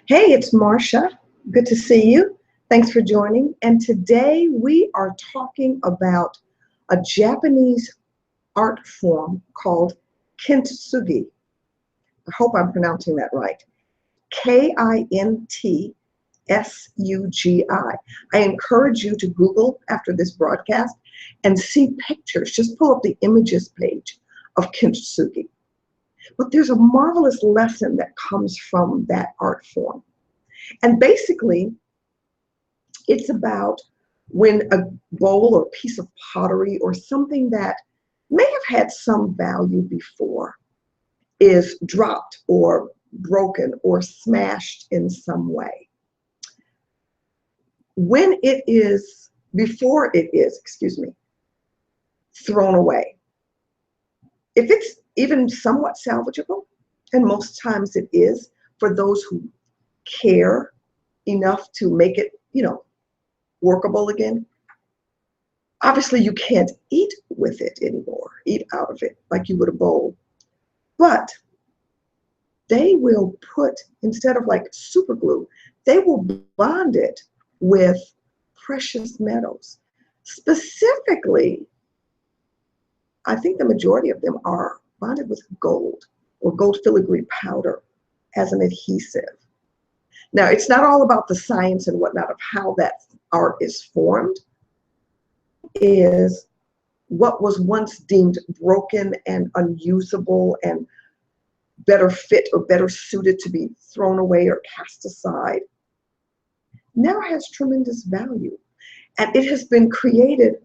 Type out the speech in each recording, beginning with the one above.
Hey, it's Marcia. Good to see you. Thanks for joining. And today we are talking about a Japanese art form called Kintsugi. I hope I'm pronouncing that right. Kintsugi. I encourage you to Google after this broadcast and see pictures. Just pull up the images page of Kintsugi. But there's a marvelous lesson that comes from that art form. And basically, it's about when a bowl or piece of pottery or something that may have had some value before is dropped or broken or smashed in some way. When it is, before it is, thrown away, if it's even somewhat salvageable, and most times it is for those who care enough to make it, workable again. Obviously, you can't eat with it anymore, eat out of it like you would a bowl. But they will put, instead of like super glue, they will bond it with precious metals. Specifically, I think the majority of them are bonded with gold or gold filigree powder as an adhesive. Now, it's not all about the science and whatnot of how that art is formed. Is what was once deemed broken and unusable and better fit or better suited to be thrown away or cast aside now has tremendous value. And it has been created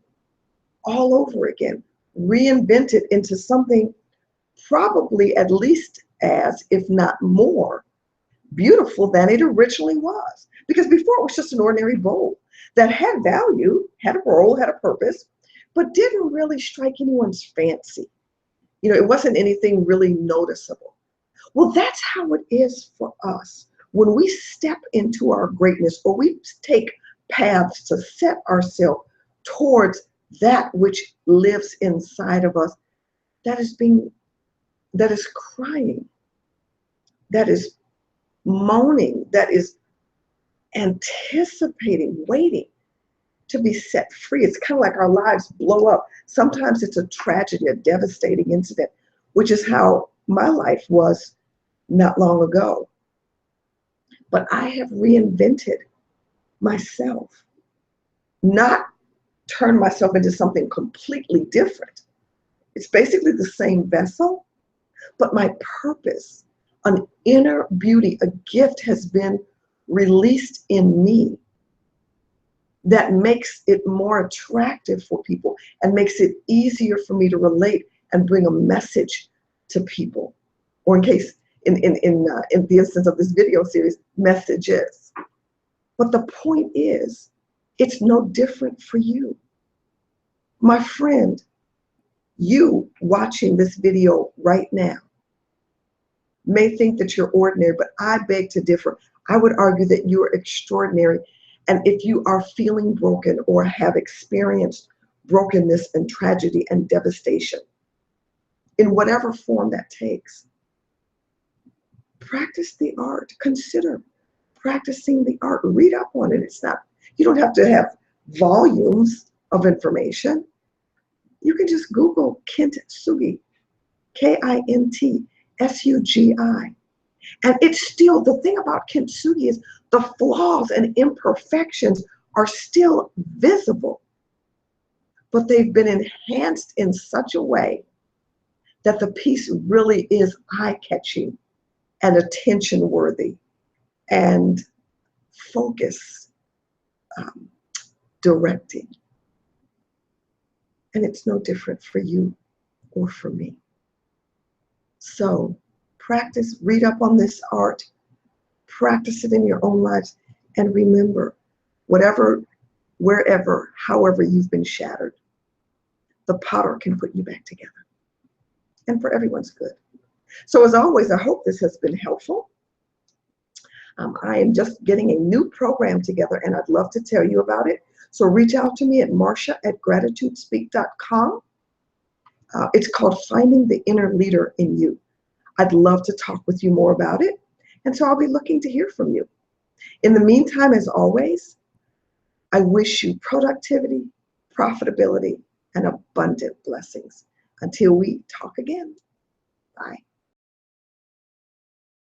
all over again, reinvented into something probably at least as, if not more, beautiful than it originally was. Because before it was just an ordinary bowl that had value, had a role, had a purpose, but didn't really strike anyone's fancy. It wasn't anything really noticeable. Well, that's how it is for us. When we step into our greatness or we take paths to set ourselves towards that which lives inside of us, that is crying, that is moaning, that is anticipating, waiting to be set free. It's kind of like our lives blow up. Sometimes it's a tragedy, a devastating incident, which is how my life was not long ago. But I have reinvented myself, not turned myself into something completely different. It's basically the same vessel, but my purpose, an inner beauty, a gift has been released in me that makes it more attractive for people and makes it easier for me to relate and bring a message to people. Or in case, in the instance of this video series, messages. But the point is, it's no different for you. My friend, you watching this video right now may think that you're ordinary, but I beg to differ. I would argue that you are extraordinary. And if you are feeling broken or have experienced brokenness and tragedy and devastation, in whatever form that takes, practice the art. Consider practicing the art. Read up on it. You don't have to have volumes of information. You can just Google Kintsugi, Kintsugi. And it's still, the thing about Kintsugi is the flaws and imperfections are still visible, but they've been enhanced in such a way that the piece really is eye-catching and attention-worthy and focus directing. And it's no different for you or for me. So practice, read up on this art, practice it in your own lives, and remember, whatever, wherever, however you've been shattered, the potter can put you back together. And for everyone's good. So as always, I hope this has been helpful. I am just getting a new program together, and I'd love to tell you about it. So reach out to me at Marcia@GratitudeSpeak.com. It's called Finding the Inner Leader in You. I'd love to talk with you more about it. And so I'll be looking to hear from you. In the meantime, as always, I wish you productivity, profitability, and abundant blessings. Until we talk again, bye.